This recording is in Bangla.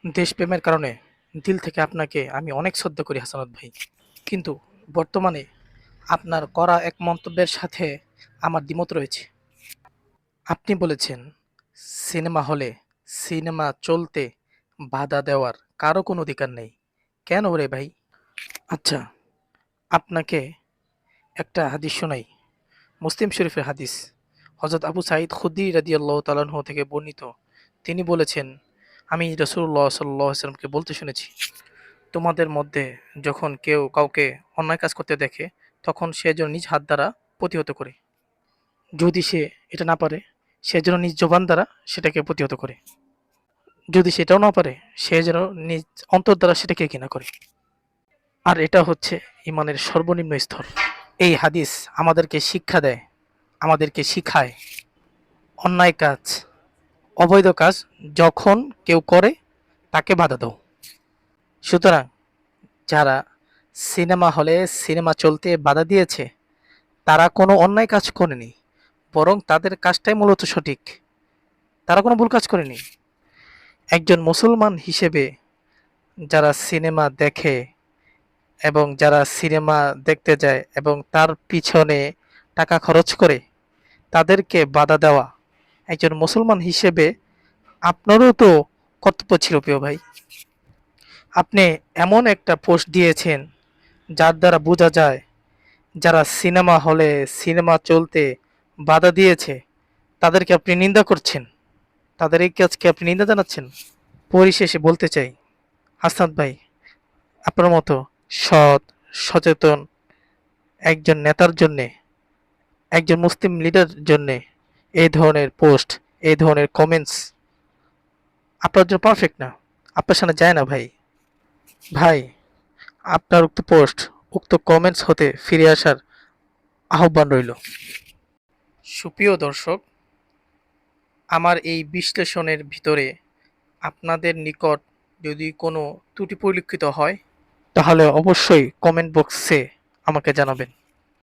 দেশপ্রেমের কারণে দিল থেকে আপনাকে আমি অনেক শ্রদ্ধা করি হাসানাত ভাই। কিন্তু বর্তমানে আপনার করা এক মন্তব্যের সাথে আমার দ্বিমত রয়েছে। আপনি বলেছেন সিনেমা হলে সিনেমা চলতে বাধা দেওয়ার কারো কোনো অধিকার নেই। কেন রে ভাই? আচ্ছা, আপনাকে একটা হাদিস শোনাই। মুসলিম শরীফের হাদিস। হযরত আবু সাঈদ খুদরি রাদিয়াল্লাহু তাআলা আনহু থেকে বর্ণিত। তিনি বলেছেন, আমি রাসূলুল্লাহ সাল্লাল্লাহু আলাইহি ওয়াসাল্লামকে বলতে শুনেছি, তোমাদের মধ্যে যখন কেউ কাউকে অন্যায় কাজ করতে দেখে, তখন সে যেন নিজ হাত দ্বারা প্রতিহত করে। যদি সে এটা না পারে, সে যেন নিজ জবান দ্বারা সেটাকে প্রতিহত করে। যদি সেটাও না পারে, সে যেন নিজ অন্তর দ্বারা সেটাকে ঘৃণা করে। আর এটা হচ্ছে ঈমানের সর্বনিম্ন স্তর। এই হাদিস আমাদেরকে শিক্ষা দেয়, আমাদেরকে শিখায় অন্যায় কাজ, অবৈধ কাজ যখন কেউ করে তাকে বাধা দাও। সুতরাং যারা সিনেমা হলে সিনেমা চলতে বাধা দিয়েছে তারা কোনো অন্যায় কাজ করেনি, বরং তাদের কাজটাই মূলত সঠিক। তারা কোনো ভুল কাজ করেনি। একজন মুসলমান হিসেবে যারা সিনেমা দেখে এবং যারা সিনেমা দেখতে যায় এবং তার পিছনে টাকা খরচ করে, তাদেরকে বাধা দেওয়া একজন মুসলমান হিসেবে আপনারও তো কর্তব্য ছিল প্রিয় ভাই। আপনি এমন একটা পোস্ট দিয়েছেন যার দ্বারা বোঝা যায় যারা সিনেমা হলে সিনেমা চলতে বাধা দিয়েছে তাদেরকে আপনি নিন্দা করছেন, তাদের এই কাজকে আপনি নিন্দা জানাচ্ছেন। পরিশেষে বলতে চাই, হাসনাত ভাই, আপনার মতো সৎ, সচেতন একজন নেতার জন্যে, একজন মুসলিম লিডার জন্যে এই ধরনের পোস্ট, এই ধরনের কমেন্টস আপনার জন্য পারফেক্ট না, আপনার সামনে যায় না ভাই। ভাই, আপনার উক্ত পোস্ট, উক্ত কমেন্টস হতে ফিরে আসার আহ্বান রইল। সুপ্রিয় দর্শক, আমার এই বিশ্লেষণের ভিতরে আপনাদের নিকট যদি কোনো ত্রুটি পরিলক্ষিত হয় তাহলে অবশ্যই কমেন্ট বক্সে আমাকে জানাবেন।